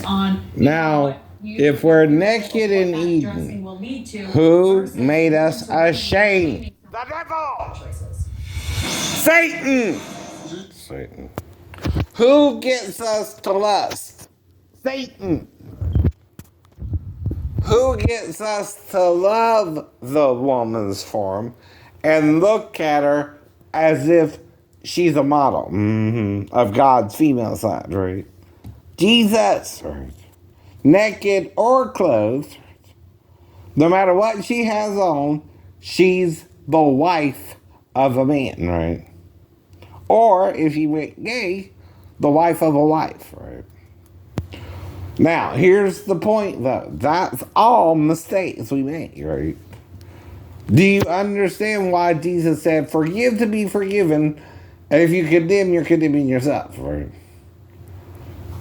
on. Now, if we're naked in Eden, who made us ashamed? The devil! Satan! Satan. Who gets us to lust? Satan. Who gets us to love the woman's form and look at her as if she's a model of God's female side, right? Jesus, right? Naked or clothed, no matter what she has on, she's the wife of a man, right? Or if he went gay, the wife of a wife, right? Now, here's the point, though. That's all mistakes we make, right? Do you understand why Jesus said, forgive to be forgiven, and if you condemn, you're condemning yourself, right?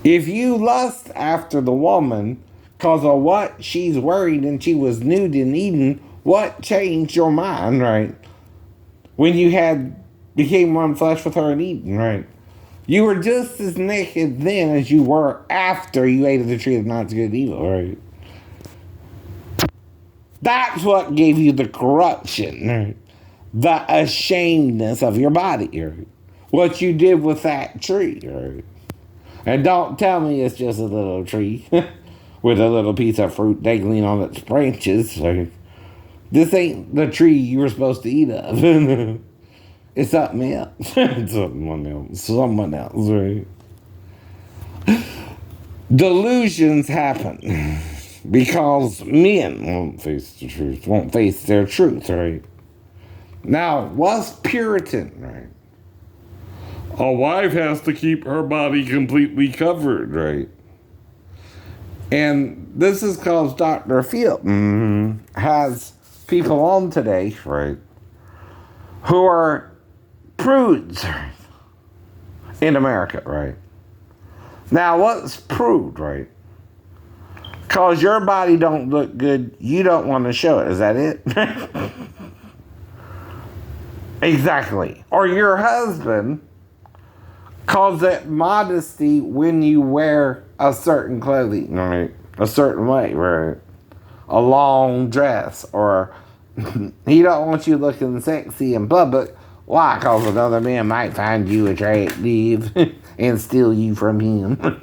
If you lust after the woman because of what she's wearing and she was nude in Eden, what changed your mind, right? When you became one flesh with her in Eden, right? You were just as naked then as you were after you ate of the tree of knowledge of good and evil, right? That's what gave you the corruption, right? The ashamedness of your body, right? What you did with that tree, right? And don't tell me it's just a little tree with a little piece of fruit dangling on its branches, right? This ain't the tree you were supposed to eat of. It's something else. It's someone else, right? Delusions happen because men won't face the truth, won't face their truth, right? Now, what's Puritan, right? A wife has to keep her body completely covered, right? And this is because Dr. Field has people on today, right, who are prudes in America, right? Now, what's prude, right? Because your body don't look good, you don't want to show it. Is that it? Exactly. Or your husband calls it modesty when you wear a certain clothing, right? A certain way, right? A long dress, or he don't want you looking sexy in public. Why? Because another man might find you attractive and steal you from him.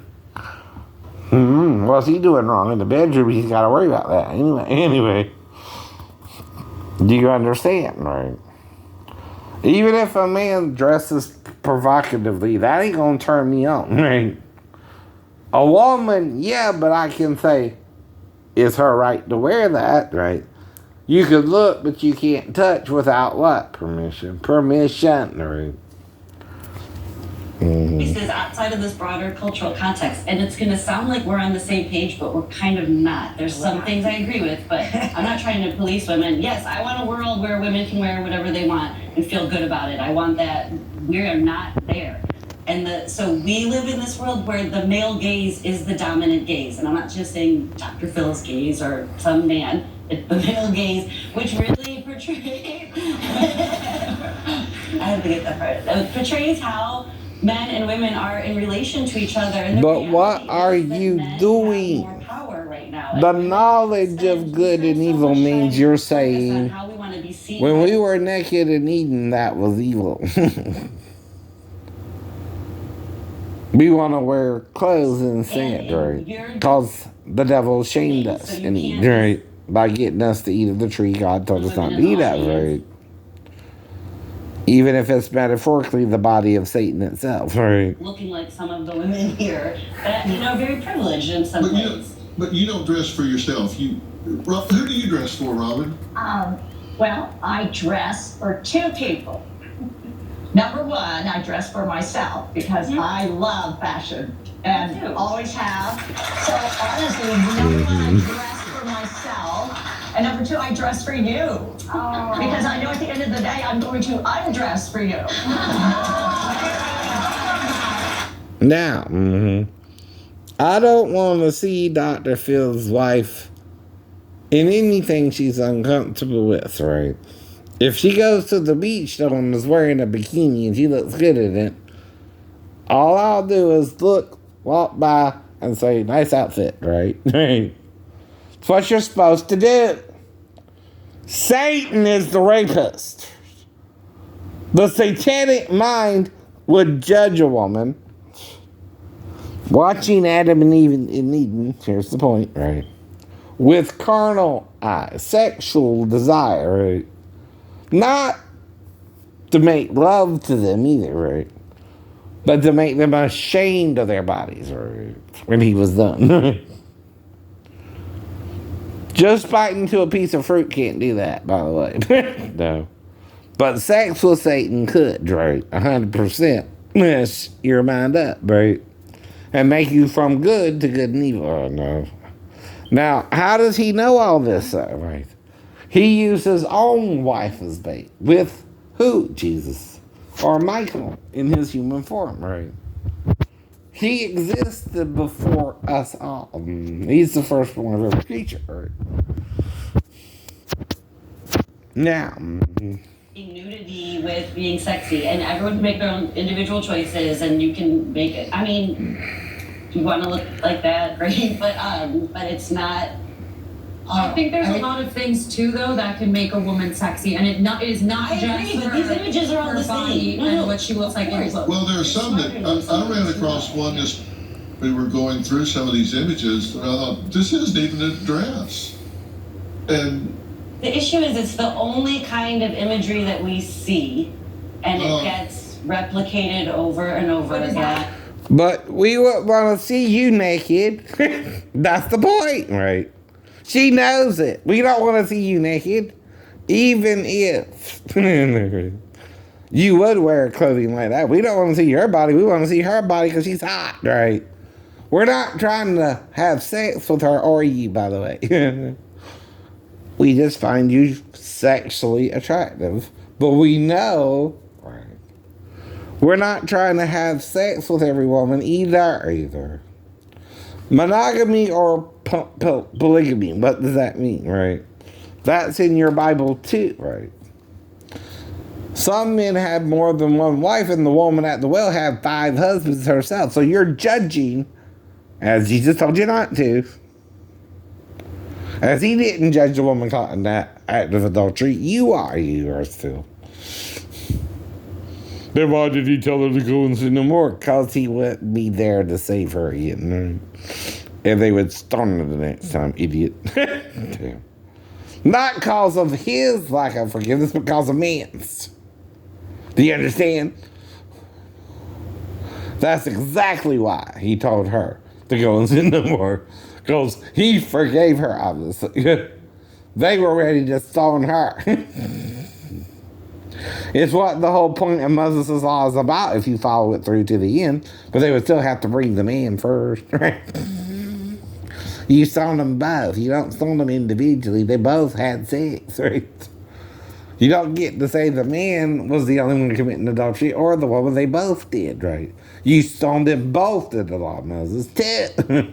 What's he doing wrong in the bedroom? He's got to worry about that. Anyway, do you understand, right? Even if a man dresses provocatively, that ain't gonna turn me on, right? A woman, yeah, but I can say, it's her right to wear that, right? You can look, but you can't touch without what? Permission, right? Pieces outside of this broader cultural context, and it's going to sound like we're on the same page, but we're kind of not. There's some things I agree with, but I'm not trying to police women. Yes, I want a world where women can wear whatever they want and feel good about it. I want that. We are not there. And so we live in this world where the male gaze is the dominant gaze. And I'm not just saying Dr. Phil's gaze or some man. It's the male gaze, which really portrays... I have to get that part. It portrays how men and women are in relation to each other. And but what are you doing? More power right now. The knowledge of good and evil means you're saying, when we were naked in Eden, that was evil. We want to wear clothes and sand, right? Because the devil shamed us in Eden, right? By getting us to eat of the tree God told us not to eat of, right? Even if it's metaphorically the body of Satan itself, right? Looking like some of the women here, that, very privileged in some ways. But you don't dress for yourself. Who do you dress for, Robin? Well, I dress for two people. Number one, I dress for myself because I love fashion and always have. So honestly, number one, I dress for myself. And number two, I dress for you. Oh. Because I know at the end of the day, I'm going to undress for you. Now, I don't want to see Dr. Phil's wife in anything she's uncomfortable with, right? If she goes to the beach though and is wearing a bikini and she looks good in it, all I'll do is walk by and say, nice outfit, right? It's what you're supposed to do. Satan is the rapist. The satanic mind would judge a woman. Watching Adam and Eve in Eden, here's the point, right? With carnal eyes, sexual desire, right? Not to make love to them either, right? But to make them ashamed of their bodies, right? When he was done. Just biting into a piece of fruit can't do that, by the way. No. But sex with Satan could, right? 100%. Mess your mind up, right? And make you from good to good and evil. Oh, no. Now, how does he know all this, though, right? He used his own wife as bait. With who? Jesus. Or Michael in his human form, right? He existed before us all. He's the firstborn of every creature, right? Now, nudity with being sexy, and everyone can make their own individual choices, and you can make it. I mean, if you want to look like that, great, but it's not. I think there's a lot of things too, though, that can make a woman sexy, and it is not I just agree, but her, these images are all her the same. body No, and what she looks like in clothes. Well, there are some that I ran across one as we were going through some of these images, and I thought, this isn't even a dress. And The issue is it's the only kind of imagery that we see, and it gets replicated over and over again. but we would want to see you naked. That's the point, right? She knows it. We don't want to see you naked. Even if you would wear clothing like that. We don't want to see your body. We want to see her body because she's hot, right? We're not trying to have sex with her or you, by the way. We just find you sexually attractive. But we know, right, we're not trying to have sex with every woman either. Monogamy or polygamy, what does that mean, right? That's in your Bible too, right? Some men have more than one wife, and the woman at the well have 5 husbands herself. So you're judging, as Jesus told you not to. As he didn't judge a woman caught in that act of adultery, you are still. Then why did he tell her to go and sin no more? Because he wouldn't be there to save her again. And they would stone her the next time, idiot. Damn. Not because of his lack of forgiveness, but because of man's. Do you understand? That's exactly why he told her to go and sin no more. Because he forgave her, obviously. They were ready to stone her. It's what the whole point of Moses' law is about if you follow it through to the end. But they would still have to bring the man first, right? You stone them both. You don't stone them individually. They both had sex, right? You don't get to say the man was the only one committing adultery or the woman. They both did, right? You stoned them both to the law of Moses, too.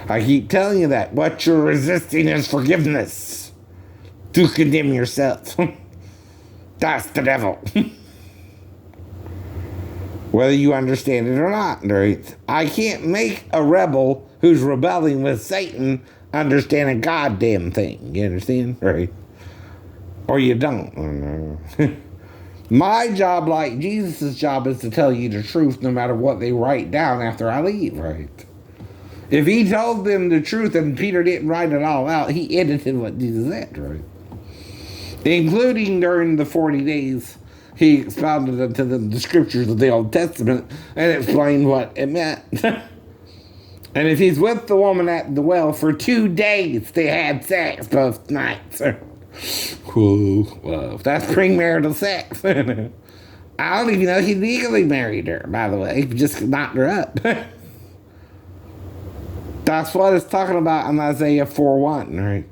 I keep telling you that. What you're resisting is forgiveness. To condemn yourself. That's the devil. Whether you understand it or not, right? I can't make a rebel who's rebelling with Satan understand a goddamn thing. You understand? Right? Or you don't. My job, like Jesus' job, is to tell you the truth no matter what they write down after I leave, right? If he told them the truth and Peter didn't write it all out, he edited what Jesus said, right? Including during the 40 days, he expounded unto them the scriptures of the Old Testament and explained what it meant. And if he's with the woman at the well for 2 days, they had sex both nights. Whoa, that's premarital sex. I don't even know he legally married her, by the way. He just knocked her up. That's what it's talking about in Isaiah 4:1, right?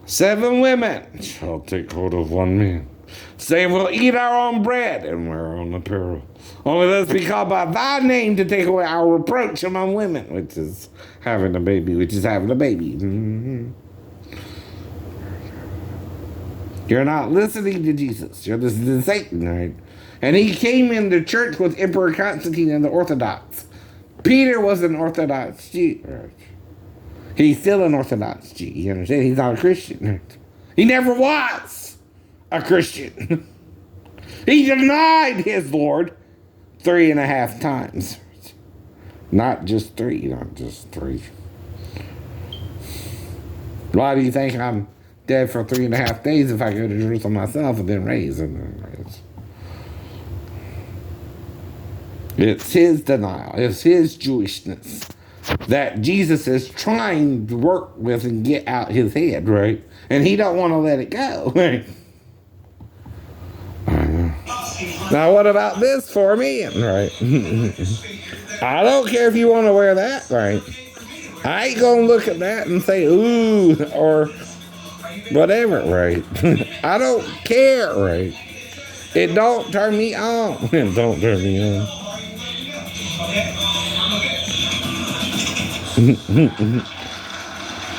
7 women shall take hold of one man, saying, we'll eat our own bread and wear our own apparel. Only let us be called by thy name to take away our reproach among women, which is having a baby. Mm-hmm. You're not listening to Jesus. You're listening to Satan, right? And he came into church with Emperor Constantine and the Orthodox. Peter was an Orthodox Jew. Right? He's still an Orthodox Jew. You understand? He's not a Christian. Right? He never was a Christian. He denied his Lord 3.5 times. Not just 3, not just 3. Why do you think I'm dead for 3.5 days if I go to Jerusalem myself and then raised? It's his denial. It's his Jewishness that Jesus is trying to work with and get out his head, right? And he don't want to let it go, right? Now, what about this for men, right? I don't care if you want to wear that, right? I ain't gonna look at that and say, ooh, or whatever, right? I don't care, right? It don't turn me on. It don't turn me on.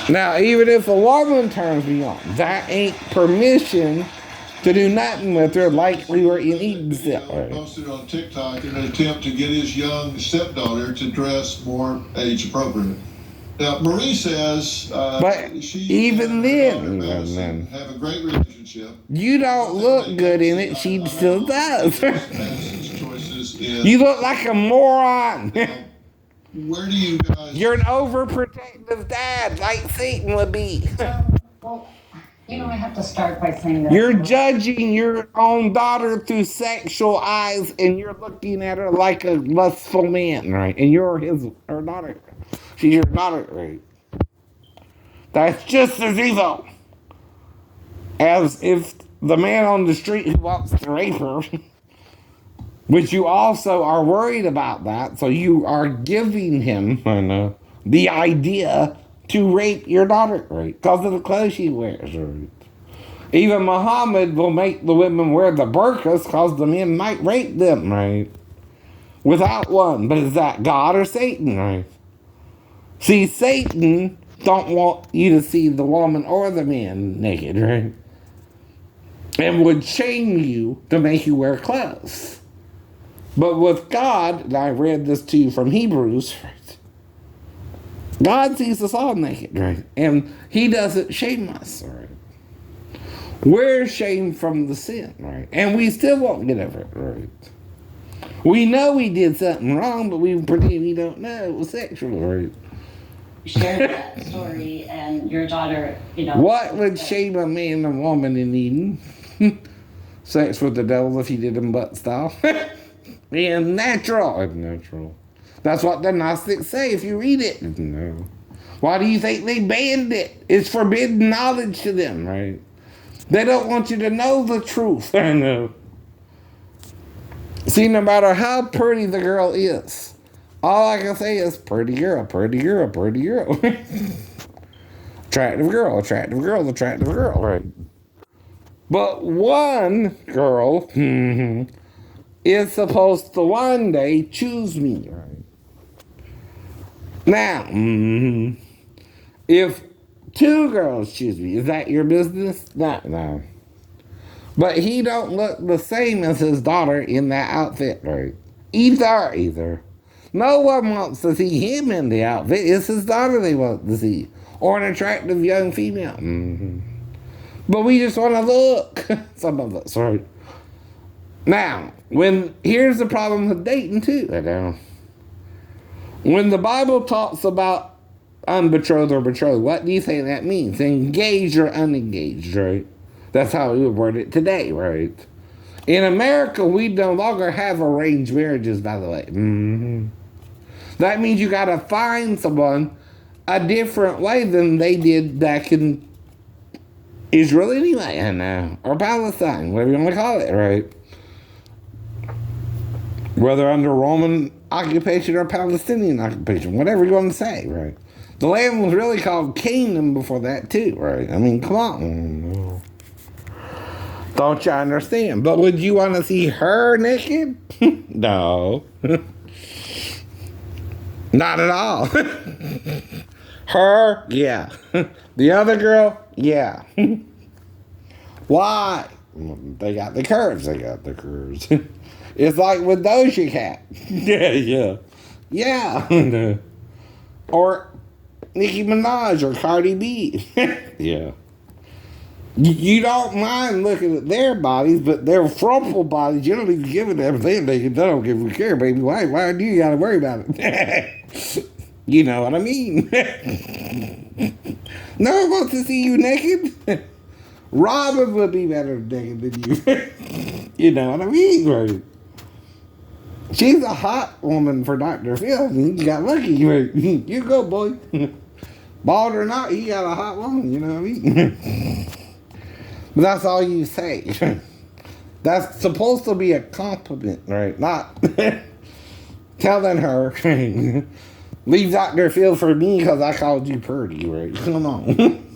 Now, even if a woman turns me on, that ain't permission to do nothing with her like we were in Eden. Posted on TikTok in an attempt to get his young stepdaughter to dress more age appropriate. Now, Marie says but she even then, have a great relationship. You don't look good in it. She still does. Choices in, You look like a moron. where do you guys? You're an overprotective dad, like Satan would be. Well, you know, I have to start by saying that. You're judging your own daughter through sexual eyes, and you're looking at her like a lustful man, right? And you're her daughter. She's your daughter, right? That's just as evil as if the man on the street who wants to rape her, which you also are worried about that, so you are giving him the idea to rape your daughter, right? Because of the clothes she wears, right? Even Muhammad will make the women wear the burqas because the men might rape them, right? Without one. But is that God or Satan, right? See, Satan don't want you to see the woman or the man naked, right? And would shame you to make you wear clothes. But with God, and I read this to you from Hebrews, right? God sees us all naked, right? And he doesn't shame us, right? We're shamed from the sin, right? And we still won't get over it, right? We know we did something wrong, but we pretend we don't know it was sexual, right? You shared that story, and your daughter, What would shame a man and woman in Eden? Sex with the devil if you did them butt style. Yeah, natural. Natural. That's what the Gnostics say if you read it. No. Why do you think they banned it? It's forbidden knowledge to them, right? They don't want you to know the truth. I know. See, no matter how pretty the girl is, all I can say is pretty girl, pretty girl, pretty girl. Attractive girl, attractive girl, attractive girl, right? But one girl is supposed to one day choose me, right? Now, if 2 girls choose me, is that your business? No. But he don't look the same as his daughter in that outfit, right? Either. No one wants to see him in the outfit. It's his daughter they want to see. Or an attractive young female. But we just want to look. Some of us, right? Now, here's the problem with dating too, when the Bible talks about unbetrothed or betrothed, what do you think that means? Engaged or unengaged, right? That's how we would word it today, right? In America, we no longer have arranged marriages, by the way. That means you gotta find someone a different way than they did back in Israel anyway, or Palestine, whatever you want to call it, right? Whether under Roman occupation or Palestinian occupation, whatever you want to say, right? The land was really called Canaan before that too, right? I mean, come on. Don't you understand? But would you want to see her naked? No. Not at all. Her, yeah. The other girl, yeah. Why? They got the curves. It's like with Doja Cat. Yeah. Yeah. Or Nicki Minaj or Cardi B. Yeah. You don't mind looking at their bodies, but their frumpful bodies, you don't even give it everything. They don't give a care, baby. Why do you gotta worry about it? You know what I mean? No one wants to see you naked. Robin would be better naked than you. You know what I mean, right? She's a hot woman for Dr. Phil. You got lucky. Right? You go, boy. Bald or not, he got a hot woman, you know what I mean? But that's all you say. That's supposed to be a compliment, right? Not telling her, leave Dr. Phil for me because I called you pretty, right? Come on.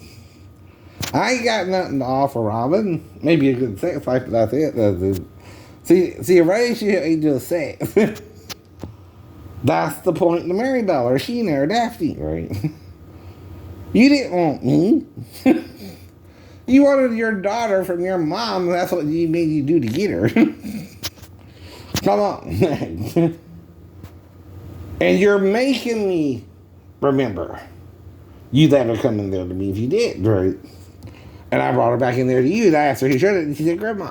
I ain't got nothing to offer Robin. Maybe a good sex life, but that's it. See, a relationship ain't just sex. That's the point to Mary Bell or Sheena or Daphne, right? You didn't want me. You wanted your daughter from your mom. That's what you made you do to get her. Come on. And you're making me remember. You let her come in there to me if you did, right? And I brought her back in there to you. And I asked her, you sure? And she said, Grandma.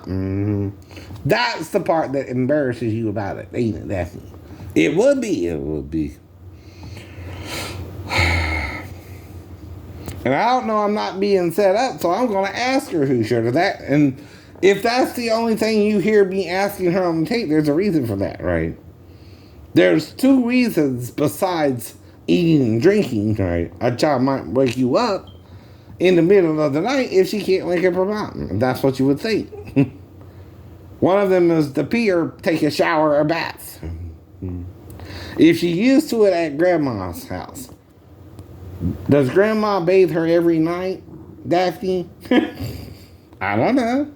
That's the part that embarrasses you about it, ain't it, Daphne? It would be. It would be. And I don't know, I'm not being set up, so I'm going to ask her who showed her that. And if that's the only thing you hear me asking her on the tape, there's a reason for that, right? There's two reasons besides eating and drinking, right? A child might wake you up in the middle of the night if she can't wake up her mom. That's what you would think. One of them is to pee or take a shower or bath. If she's used to it at Grandma's house, does Grandma bathe her every night, Daphne? I don't know.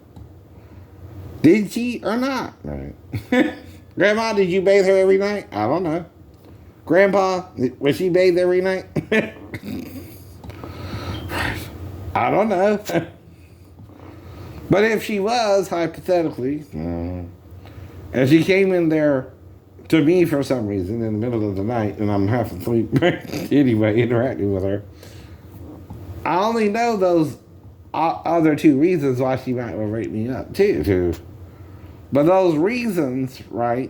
Did she or not? Right. Grandma, did you bathe her every night? I don't know. Grandpa, was she bathed every night? I don't know. But if she was, hypothetically, and she came in there to me for some reason in the middle of the night and I'm half asleep anyway, interacting with her, I only know those other two reasons why she might wake me up too. But those reasons, right,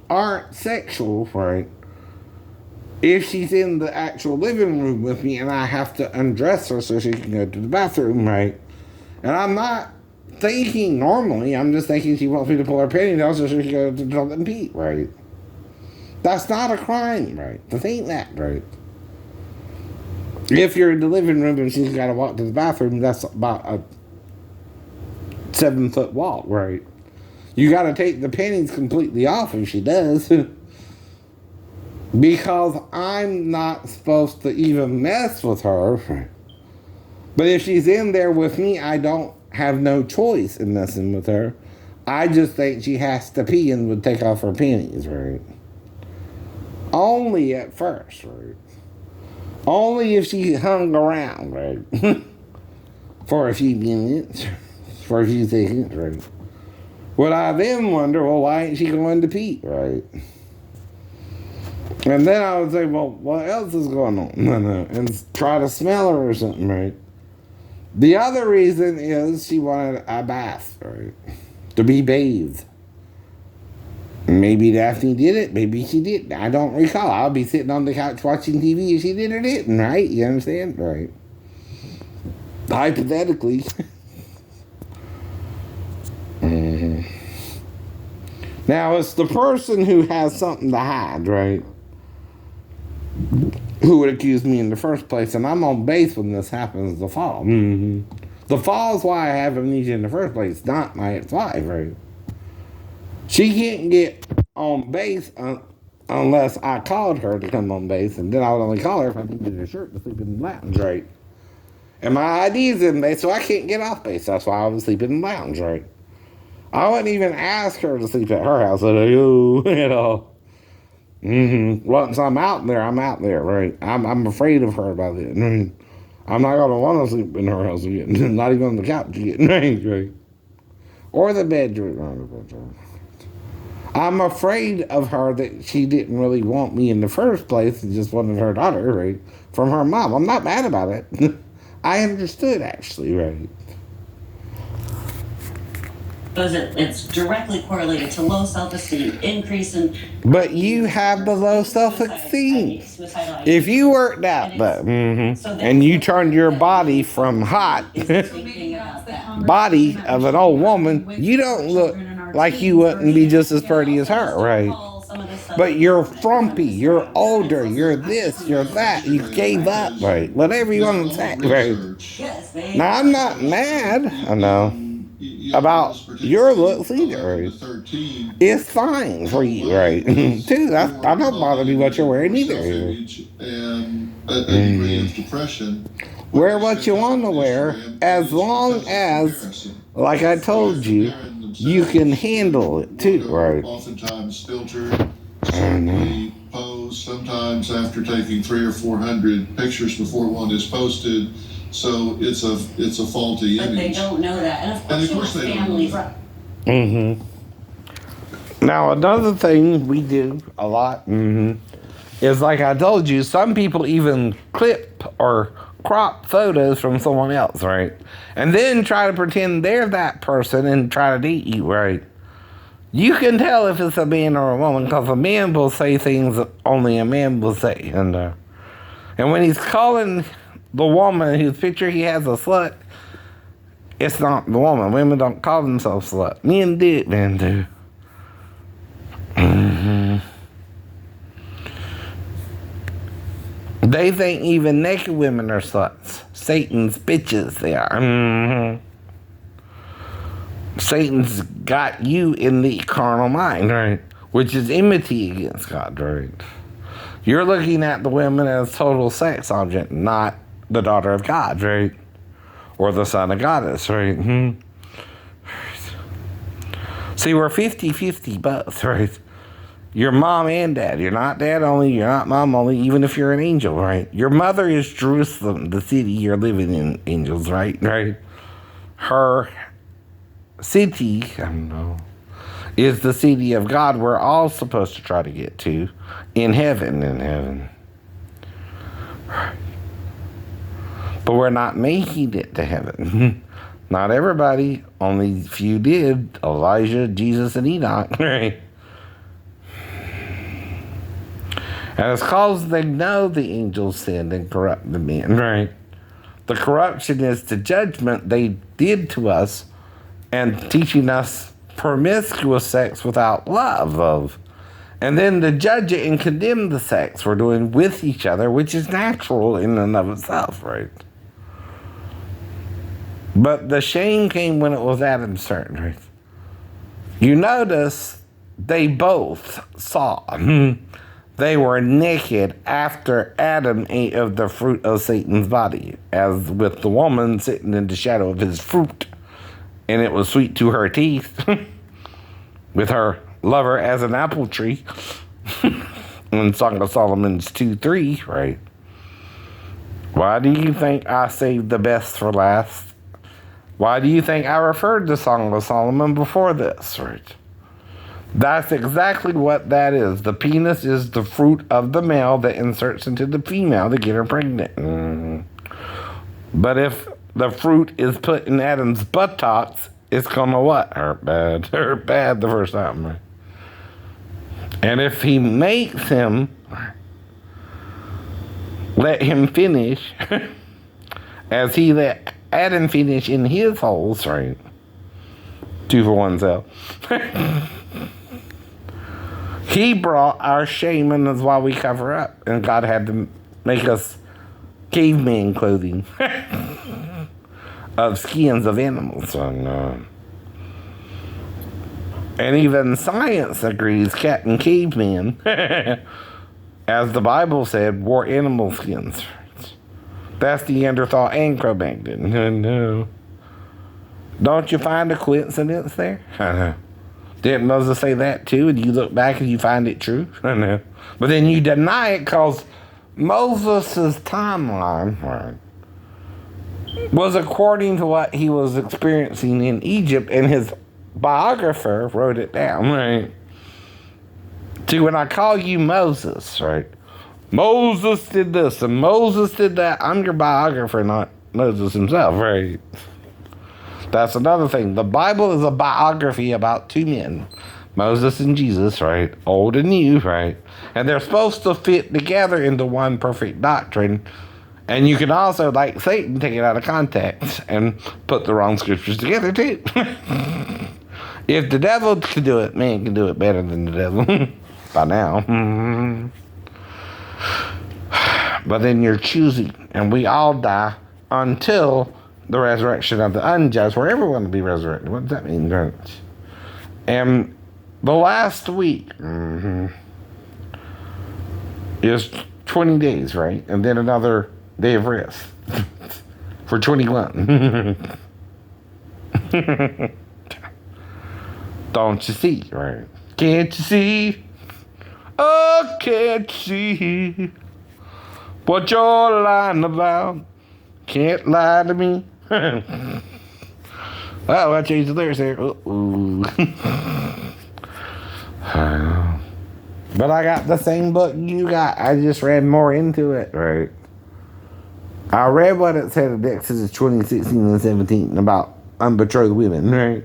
aren't sexual, right? If she's in the actual living room with me and I have to undress her so she can go to the bathroom, right? And I'm not thinking normally, I'm just thinking she wants me to pull her panties down so she can go to the toilet and pee, right? That's not a crime, right? To think that, right? If you're in the living room and she's got to walk to the bathroom, that's about a 7-foot walk, right? You got to take the panties completely off if she does. Because I'm not supposed to even mess with her. But if she's in there with me, I don't have no choice in messing with her. I just think she has to pee and would take off her panties, right? Only at first, right? Only if she hung around, right? For a few minutes, for a few seconds, right? Would I then wonder, well, why ain't she going to pee, right? And then I would say, well, what else is going on? And try to smell her or something, right? The other reason is she wanted a bath, right? To be bathed. Maybe Daphne did it, maybe she didn't. I don't recall. I'll be sitting on the couch watching TV if she did or didn't, right? You understand? Right. Hypothetically. Now, it's the person who has something to hide, right? Who would accuse me in the first place, and I'm on base when this happens the fall. The fall is why I have amnesia in the first place, not my ex-wife, right? She can't get on base unless I called her to come on base, and then I would only call her if I needed a shirt to sleep in the lounge, right? And my ID's in base, so I can't get off base. That's why I was sleeping in the lounge, right? I wouldn't even ask her to sleep at her house. You know. Once I'm out there, right? I'm afraid of her by then. I'm not going to want to sleep in her house again. Not even on the couch again, right? Or the bedroom. I'm afraid of her that she didn't really want me in the first place and just wanted her daughter, right? From her mom. I'm not mad about it. I understood, actually, right? Because it's directly correlated to low self-esteem, increase in... But you have the low self-esteem. If you worked out, but and you turned your body from hot body of an old woman, you don't look like you wouldn't be just as pretty as her, right? But you're frumpy, you're older, you're this, you're that, you gave up, right? Whatever you want to say, right? Now, I'm not mad, I know, about your looks either, right? It's fine for you, right? Too, I don't bother me what you're wearing either. And a degree of depression. Wear what you want to wear, as long as, like I told you, you can handle it too, right? Oftentimes filtered, certainly posed, sometimes after taking 300 or 400 pictures before one is posted. So it's a faulty image. But they don't know that. And of course they families. Mm-hmm. Now, another thing we do a lot is, like I told you, some people even clip or crop photos from someone else, right? And then try to pretend they're that person and try to date you, right? You can tell if it's a man or a woman because a man will say things that only a man will say. And when he's calling the woman whose picture he has a slut, it's not the woman. Women don't call themselves slut. Men do, men do. They think even naked women are sluts. Satan's bitches, they are. Satan's got you in the carnal mind, right? Which is enmity against God, right? You're looking at the women as total sex object, not the daughter of God, right? Or the son of goddess, right? See, we're 50-50 both, right? You're mom and dad. You're not dad only, you're not mom only, even if you're an angel, right? Your mother is Jerusalem, the city you're living in, angels, right? Right? Her city, I don't know, is the city of God we're all supposed to try to get to in heaven. But we're not making it to heaven. Not everybody, only few did. Elijah, Jesus, and Enoch, right? And it's because they know the angels sinned and corrupted men, right? The corruption is the judgment they did to us and teaching us promiscuous sex without love. And then to judge it and condemn the sex we're doing with each other, which is natural in and of itself, right? But the shame came when it was Adam's turn, right? You notice they both saw. They were naked after Adam ate of the fruit of Satan's body, as with the woman sitting in the shadow of his fruit. And it was sweet to her teeth, with her lover as an apple tree. In Song of Solomon's 2:3, right? Why do you think I saved the best for last? Why do you think I referred to Song of Solomon before this, right? That's exactly what that is. The penis is the fruit of the male that inserts into the female to get her pregnant. But if the fruit is put in Adam's buttocks, it's gonna what? Hurt bad the first time, right? And if he makes him, let him finish, as he let Adam finish in his holes, right? 2 for oneself. He brought our shame, and that's why we cover up. And God had to make us caveman clothing of skins of animals. And even science agrees Captain Caveman, as the Bible said, wore animal skins. That's Neanderthal and Cro-Magnon. No. Don't you find a coincidence there? Didn't Moses say that too? And you look back and you find it true? No. But then you deny it because Moses' timeline was according to what he was experiencing in Egypt, and his biographer wrote it down, right? See, when I call you Moses, right? Moses did this and Moses did that. I'm your biographer, not Moses himself, right? That's another thing. The Bible is a biography about two men, Moses and Jesus, right? Old and new, right? And they're supposed to fit together into one perfect doctrine. And you can also, like Satan, take it out of context and put the wrong scriptures together too. If the devil can do it, man can do it better than the devil by now. But then you're choosing, and we all die until the resurrection of the unjust, where everyone will be resurrected. What does that mean, right? And the last week is 20 days, right? And then another day of rest for 21. Don't you see, right? Can't you see? Oh, can't you see what you're lying about? Can't lie to me. Oh, I changed the lyrics there. Ooh. But I got the same book you got. I just read more into it, right? I read what it said in Exodus 20, 16, and 17 about unbetrothed women, right?